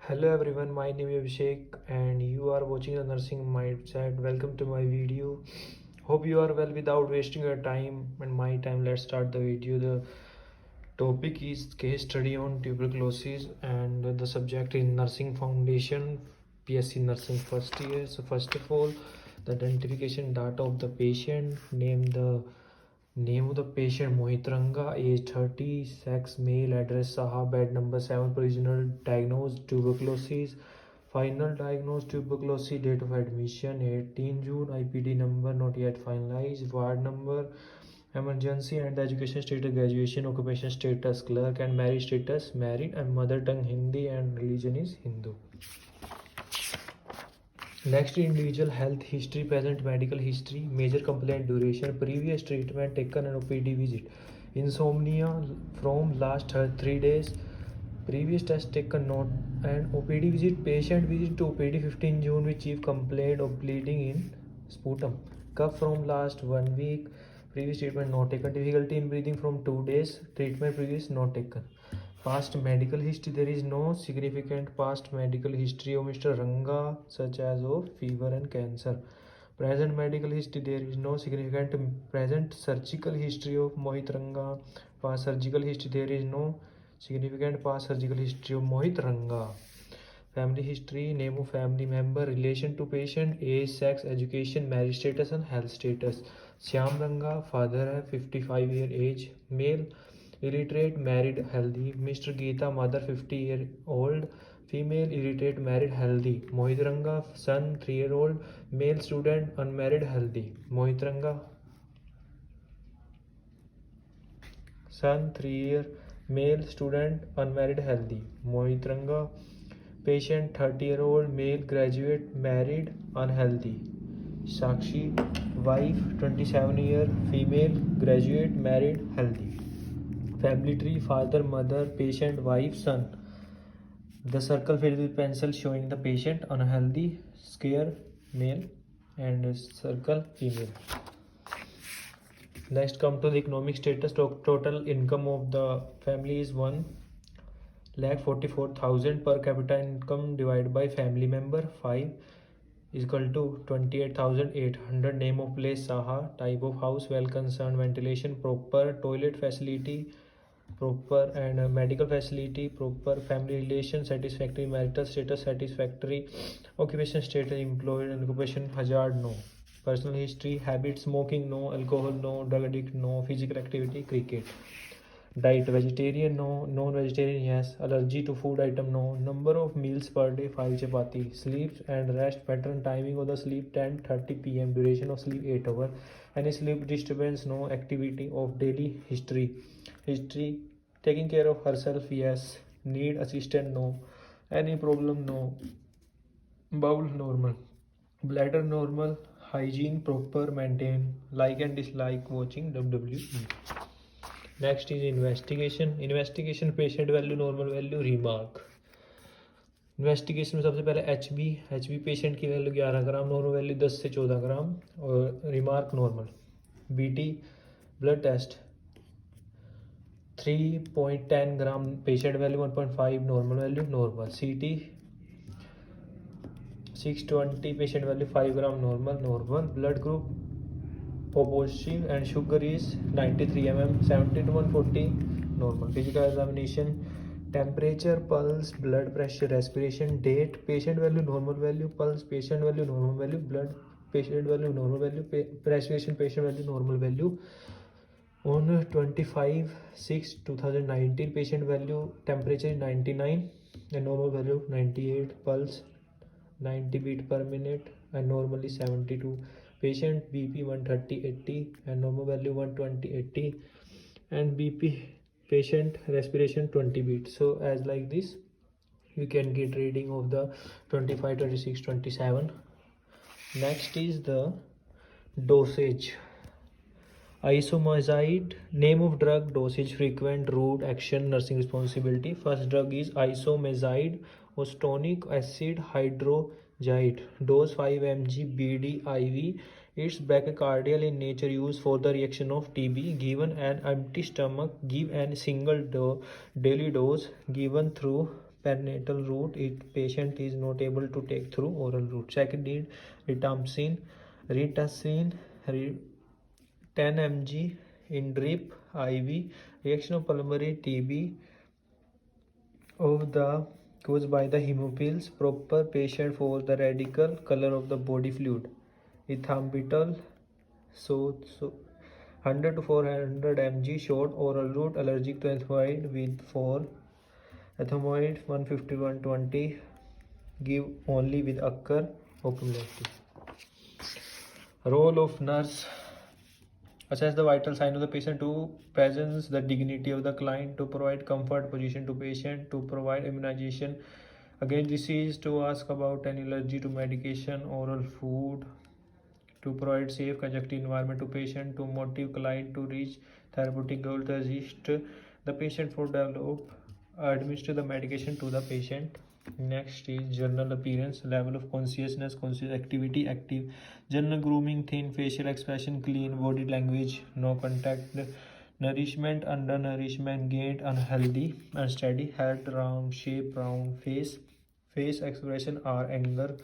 Hello everyone, my name is Abhishek and you are watching the Nursing Mindset. Welcome to my video. Hope you are well without wasting your time and my time. Let's start the video. The topic is case study on tuberculosis and the subject is Nursing Foundation, PSC Nursing first year. So first of all, the identification data of the patient, name of the patient Mohit Ranga, age 30, sex male, address Saha, bed number 7, provisional diagnosed tuberculosis, final diagnosed tuberculosis, date of admission 18 June, IPD number not yet finalized, ward number, emergency and the education status graduation, occupation status clerk and marriage status married and mother tongue Hindi and religion is Hindu. Next, individual health history, present medical history, major complaint duration, previous treatment taken and OPD visit, insomnia from last 3 days, previous test taken not and OPD visit, patient visit to OPD 15 June with chief complaint of bleeding in sputum, cough from last 1 week, previous treatment not taken, difficulty in breathing from 2 days, treatment previous not taken. Past medical history, there is no significant past medical history of Mr. Ranga such as of fever and cancer. Present medical history, there is no significant present surgical history of Mohit Ranga. Past surgical history, there is no significant past surgical history of Mohit Ranga. Family history, name of family member, relation to patient, age, sex, education, marriage status and health status. Shyam Ranga, father, 55-year age, male, illiterate, married, healthy. Mr. Geeta, mother, 50-year-old, female, illiterate, married, healthy. Mohit Ranga, son, 3-year-old, male student, unmarried, healthy. Mohit Ranga, son, 3-year, male student, unmarried, healthy. Mohit Ranga, patient, 30-year-old, male, graduate, married, unhealthy. Sakshi, wife, 27-year, female, graduate, married, healthy. Family tree, father, mother, patient, wife, son. The circle filled with pencil showing the patient, unhealthy, square, male, and circle, female. Next, come to the economic status. Total income of the family is 1,44,000 per capita income divided by family member 5 is equal to 28,800. Name of place Saha, type of house well concerned, ventilation proper, toilet facility proper and medical facility proper, family relation satisfactory, marital status satisfactory, occupation status employed and occupation hazard no, personal history habit smoking no, alcohol no, drug addict no, physical activity cricket. Diet vegetarian no, non-vegetarian yes, allergy to food item no, number of meals per day 5 chapati, sleep and rest pattern, timing of the sleep 10:30 p.m, duration of sleep 8 hours, any sleep disturbance no, activity of daily history taking care of herself yes, need assistant no, any problem no, bowel normal, bladder normal, hygiene proper maintain, like and dislike watching WWE. Next is investigation. Investigation patient value normal value remark. Investigation में सबसे पहले H B patient की value 11 gram, normal value 10 से 14 gram और remark normal. B T blood test 3.10 gram, patient value 1.5, normal value normal. C T 620, patient value 5 gram, normal. Blood group O positive and sugar is 93 mm, 70 to 140 normal. Physical examination, temperature, pulse, blood pressure, respiration, date, patient value normal value, pulse patient value normal value, blood patient value normal value, respiration patient value normal value. On 25/6/2019, patient value temperature 99 and normal value 98, pulse 90 beat per minute and normally 72. Patient BP 130/80 and normal value 120/80 and BP patient respiration 20 beats. So as like this you can get reading of the 25, 26, 27. Next is the dosage. Isomazide, name of drug, dosage, frequent, route, action, nursing responsibility. First drug is isomazide, ostonic acid hydrogide, dose 5 mg BD IV. It's brachicardial in nature, used for the reaction of TB. Given an empty stomach, give an single daily dose given through perinatal route if patient is not able to take through oral route. Second is ritamycin, 10 mg in drip IV. Reaction of pulmonary TB of the caused by the hemophils. Proper patient for the radical color of the body fluid. Ethambutol, so 100 to 400 mg short oral route. Allergic to ethmoid with 4 ethmoid 150 120 give only with occur openly. Role of nurse: assess the vital sign of the patient, to presence the dignity of the client, to provide comfort position to patient, to provide immunization against disease, to ask about any allergy to medication, oral food, to provide safe conjunctive environment to patient, to motivate client to reach therapeutic goal, to assist the patient for develop administer the medication to the patient. Next is general appearance, level of consciousness, conscious activity, active, general grooming, thin facial expression, clean body language, no contact, nourishment, undernourishment, gait, unhealthy, unsteady, head round shape, round face expression are anger,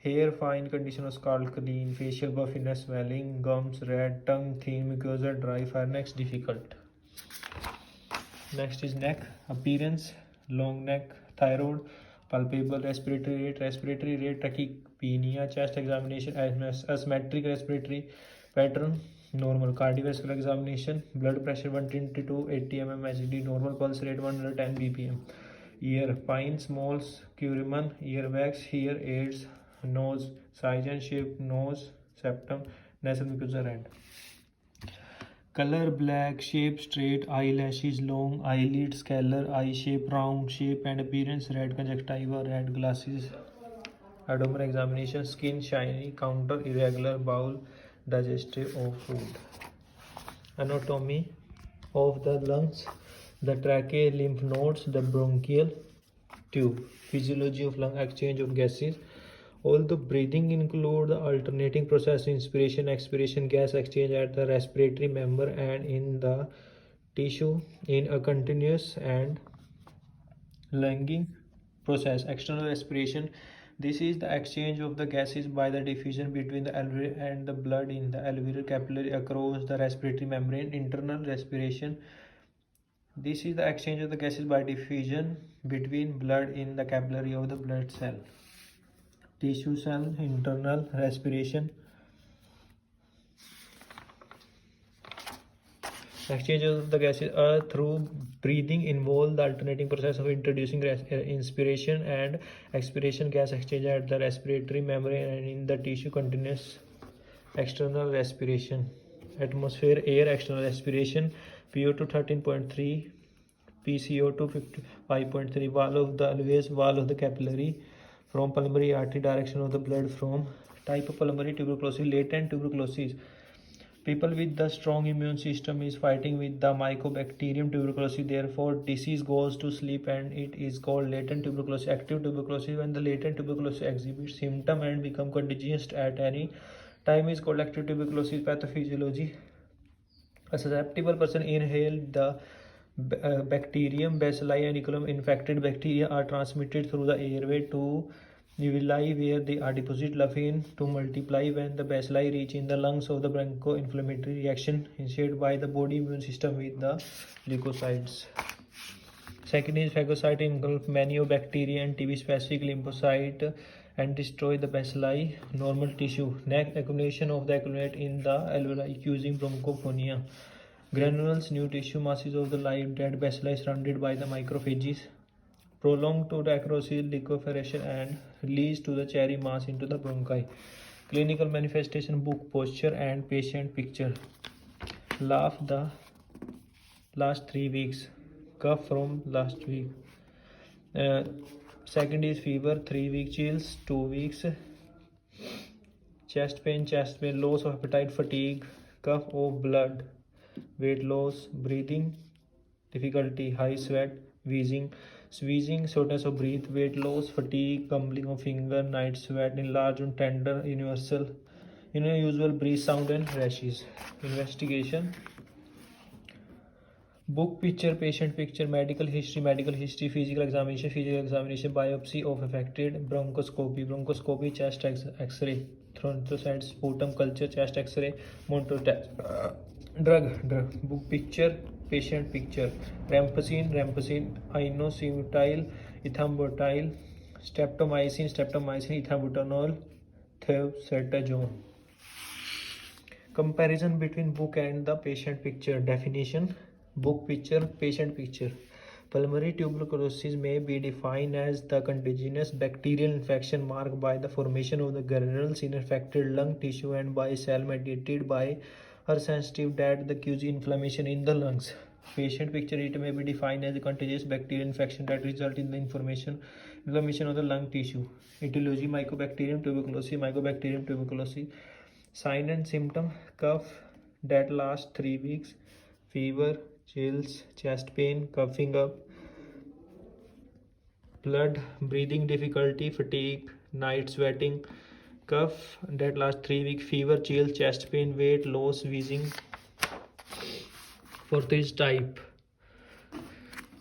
hair fine, condition of scalp clean, facial puffiness, swelling, gums red, tongue thin, mucosa dry, pharynx difficult. Next is neck appearance, long neck, thyroid, palpable respiratory rate, tachypnea, chest examination, asymmetric respiratory pattern, normal cardiovascular examination, blood pressure 120 to 80 mm Hg, normal pulse rate 110 bpm. Ear, fine, small, curiman, earwax, ear aids, nose, size and shape, nose, septum, nasal mucosa red. Color black, shape straight, eyelashes long, eyelids scalar, eye shape round shape and appearance red, conjunctiva red, glasses. Abdomen examination, skin shiny, counter irregular, bowel digestive of food. Anatomy of the lungs, the trachea, lymph nodes, the bronchial tube. Physiology of lung, exchange of gases. Although breathing include the alternating process, inspiration, expiration, gas exchange at the respiratory member and in the tissue in a continuous and lunging process. External respiration, this is the exchange of the gases by the diffusion between the alveoli and the blood in the alveolar capillary across the respiratory membrane. Internal respiration, this is the exchange of the gases by diffusion between blood in the capillary of the blood cell. Tissue cell internal respiration, exchange of the gases through breathing involve the alternating process of introducing inspiration and expiration, gas exchange at the respiratory membrane and in the tissue. Continuous external respiration, atmosphere air external respiration, PO2 13.3, PCO2 55.3, wall of the alveolus, wall of the capillary, from pulmonary artery, direction of the blood from. Type of pulmonary tuberculosis, latent tuberculosis. People with the strong immune system is fighting with the mycobacterium tuberculosis, therefore disease goes to sleep and it is called latent tuberculosis. Active tuberculosis, when the latent tuberculosis exhibits symptom and become contagious at any time, is called active tuberculosis. Pathophysiology, a susceptible person inhale the bacterium bacilli and E. coli. Infected bacteria are transmitted through the airway to alveoli where they are deposited larvae to multiply. When the bacilli reach in the lungs of the broncho-inflammatory reaction initiated by the body immune system with the leukocytes. Second is phagocyte, engulf many of bacteria and TB specific lymphocyte and destroy the bacilli. Normal tissue, neck accumulation of the accumulate in the alveoli causing bronchopneumonia. Granules, new tissue masses of the live dead bacilli surrounded by the macrophages. Prolonged to necrosis, liquefaction and release to the cherry mass into the bronchi. Clinical manifestation, book posture and patient picture. Laugh the last 3 weeks, cough from last week. Second is fever, 3 week chills, 2 weeks. Chest pain, loss of appetite, fatigue, cough of blood, weight loss, breathing difficulty, high sweat, wheezing, shortness of breath, weight loss, fatigue, gambling of finger, night sweat, enlarged and tender, unusual breath sound and rashes. Investigation, Book picture, patient picture, medical history, physical examination, biopsy of affected, bronchoscopy, chest X-ray, thrombocytes, sputum culture, chest X-ray, monitor test. Drug. Book picture, patient picture, rampacine, inosinutile, ethambutol, streptomycin, ethambutol, thiacetazone. Comparison between book and the patient picture. Definition: book picture, patient picture. Pulmonary tuberculosis may be defined as the contagious bacterial infection marked by the formation of the granules in affected lung tissue and by cell mediated by or sensitive that the cause inflammation in the lungs. Patient picture: it may be defined as a contagious bacterial infection that result in the inflammation of the lung tissue. Etiology: Mycobacterium tuberculosis. Sign and symptom: cough that lasts 3 weeks, fever, chills, chest pain, coughing up, blood, breathing difficulty, fatigue, night sweating, cough that lasts 3 weeks, fever, chills, chest pain, weight loss, wheezing. Fourth is type.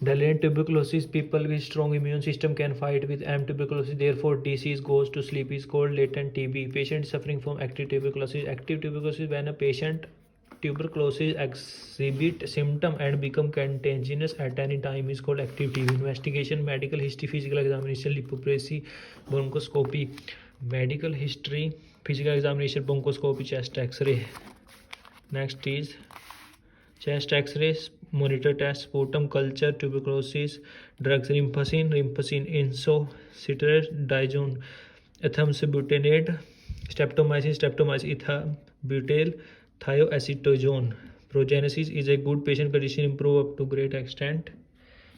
Latent tuberculosis: people with strong immune system can fight with M. tuberculosis, therefore disease goes to sleep, is called latent TB. Patient suffering from active tuberculosis. Active tuberculosis: when a patient tuberculosis exhibit symptom and become contagious at any time, is called active TB. Investigation: medical history, physical examination, lipopressy, bronchoscopy. Medical history, physical examination, bronchoscopy, chest X-ray. Next is chest X-ray, monitor test, sputum culture, tuberculosis. Drugs: rimpicin, isocitrate, ethambutol, streptomycin, ethabutyl, thiacetazone. Prognosis is a good. Patient condition improve up to great extent.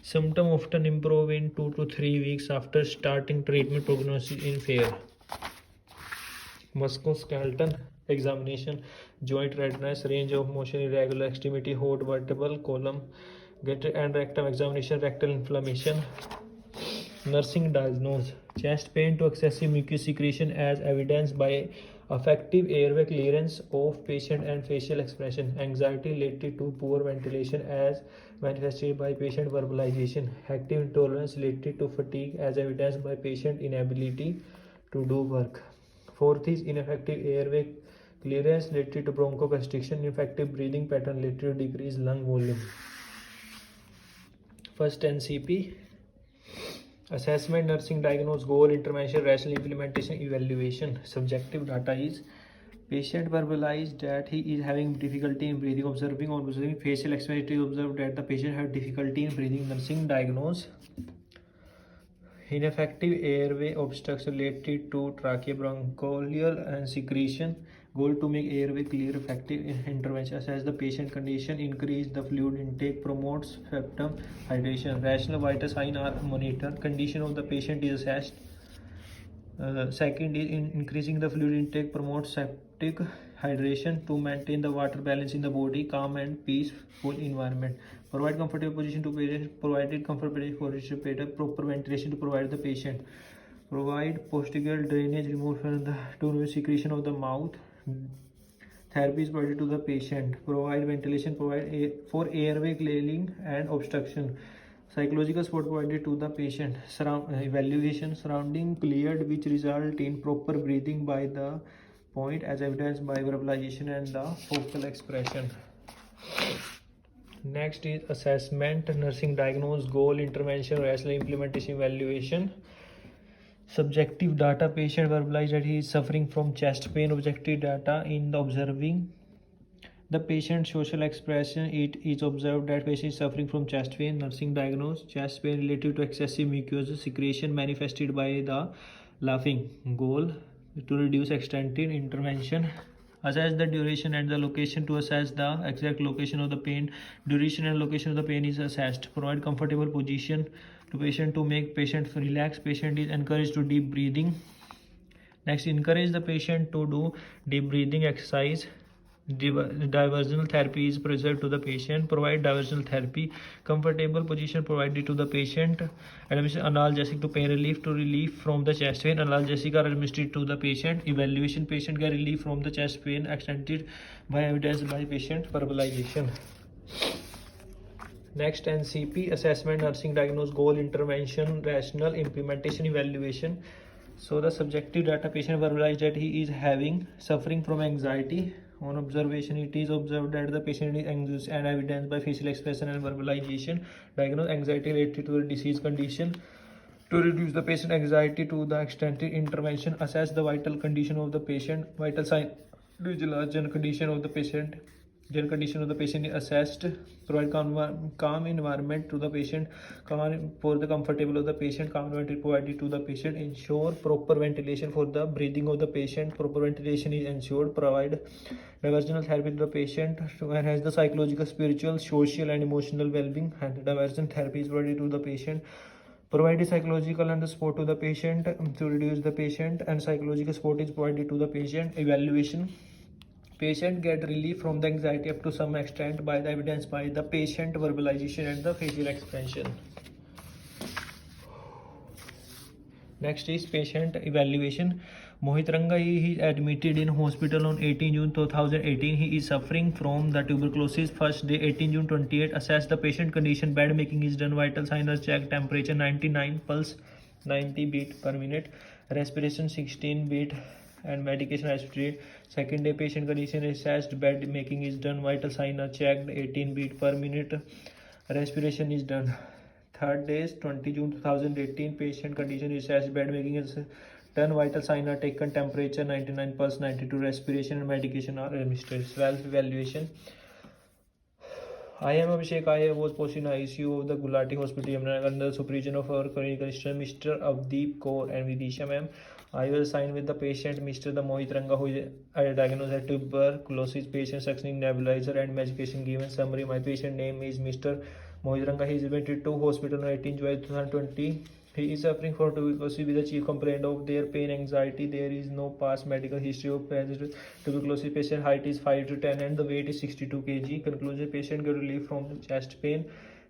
Symptom often improve in 2 to 3 weeks after starting treatment. Prognosis in fair. Musculoskeletal examination: joint redness, range of motion irregular, extremity hot, vertebral column, gastro and rectum examination, rectal inflammation. Nursing diagnose: chest pain to excessive mucus secretion as evidenced by effective airway clearance of patient and facial expression. Anxiety related to poor ventilation as manifested by patient verbalization. Active intolerance related to fatigue as evidenced by patient inability to do work. Fourth is ineffective airway clearance related to bronchoconstriction, ineffective breathing pattern related to decreased lung volume. First NCP. Assessment, nursing diagnose, goal, intervention, rational implementation, evaluation. Subjective data is patient verbalized that he is having difficulty in breathing. Observing facial expression, observed that the patient had difficulty in breathing. Nursing diagnose ineffective airway obstruction related to tracheobronchial and secretion. Goal to make airway clear. Effective intervention: assess the patient condition, increase the fluid intake, promotes septum hydration. Rational vital sign are monitored. Condition of the patient is assessed. Second is increasing the fluid intake, promotes septic hydration to maintain the water balance in the body. Calm and peaceful environment. Provide comfortable position to patient. Provided comfortable position to patient. Proper ventilation to provide the patient. Provide posterior drainage, remove to secretion of the mouth. Therapy is provided to the patient. Provide ventilation, for airway clearing and obstruction. Psychological support provided to the patient. Evaluation: surrounding cleared, which result in proper breathing by the point as evidenced by verbalization and the vocal expression. Next is assessment, nursing diagnose, goal, intervention, rational implementation, evaluation. Subjective data: patient verbalized that he is suffering from chest pain. Objective data: in the observing the patient's social expression, it is observed that patient is suffering from chest pain. Nursing diagnose: chest pain related to excessive mucous secretion manifested by the laughing. Goal: to reduce extended. Intervention: assess the duration and the location to assess the exact location of the pain. Duration and location of the pain is assessed. Provide comfortable position to patient to make patient relax. Patient is encouraged to deep breathing. Next, encourage the patient to do deep breathing exercise. Diversional therapy is prescribed to the patient. Provide diversional therapy. Comfortable position provided to the patient. Administer analgesic to pain relief, to relief from the chest pain. Analgesic are administered to the patient. Evaluation: patient get relief from the chest pain extended by evidence by patient verbalization. Next, NCP, assessment, nursing, diagnose, goal, intervention, rational, implementation, evaluation. So the subjective data, patient verbalized that he is having suffering from anxiety. On observation, it is observed that the patient is anxious and evidenced by facial expression and verbalization. Diagnose, anxiety related to the disease condition. To reduce the patient anxiety to the extent intervention, assess the vital condition of the patient, vital sign, general condition of the patient. General condition of the patient is assessed. Provide calm environment to the patient. For the comfortable of the patient, calm environment is provided to the patient. Ensure proper ventilation for the breathing of the patient. Proper ventilation is ensured. Provide diversional therapy to the patient to enhance the psychological, spiritual, social, and emotional well-being. And diversion therapy is provided to the patient. Provide psychological and the support to the patient to reduce the patient, and psychological support is provided to the patient. Evaluation, patient get relief from the anxiety up to some extent by the evidence by the patient verbalization and the facial expression. Next is patient evaluation. Mohit Ranga, he is admitted in hospital on 18 June 2018. He is suffering from the tuberculosis. First day 18 June 28. Assess the patient condition. Bed making is done. Vital signs are checked. Temperature 99, pulse 90 beat per minute, respiration 16 beat, and medication respiratory. Second day patient condition is assessed. Bed making is done. Vital signs are checked. 18 beat per minute, respiration is done. Third day is 20 June 2018. Patient condition is assessed. Bed making is done. Vital signs are taken. Temperature 99, pulse 92, respiration and medication are administered. Self evaluation. I am Abhishek. I was posted in ICU of the Gulati Hospital Yamuna under the supervision of our clinical assistant Mr. Avdeep Kaur and Vidisha ma'am. I was assigned with the patient Mr. Mohit Ranga, who is diagnosed as tuberculosis. Patient suctioning nebulizer and medication given. Summary: my patient name is Mr. Mohit Ranga. He is admitted to hospital on 18 July 2020. He is suffering from tuberculosis with the chief complaint of their pain, anxiety. There is no past medical history of present tuberculosis. Patient height is 5 to 10 and the weight is 62 kg. Conclusion: patient get relief from the chest pain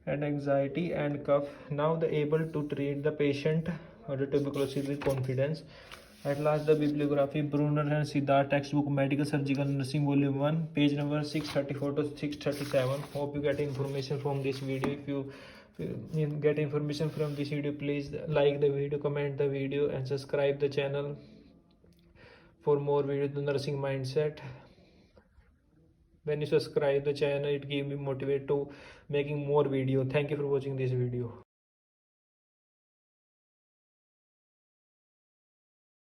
and anxiety and cough. Now the able to treat the patient or the tuberculosis with confidence. At last, the bibliography: Brunner and Siddharth textbook, Medical Surgical Nursing Volume 1, page number 634 to 637. Hope you get information from this video. If you get information from this video, please like the video, comment the video, and subscribe the channel for more videos on nursing mindset. When you subscribe the channel, it gives me motivate to making more video. Thank you for watching this video.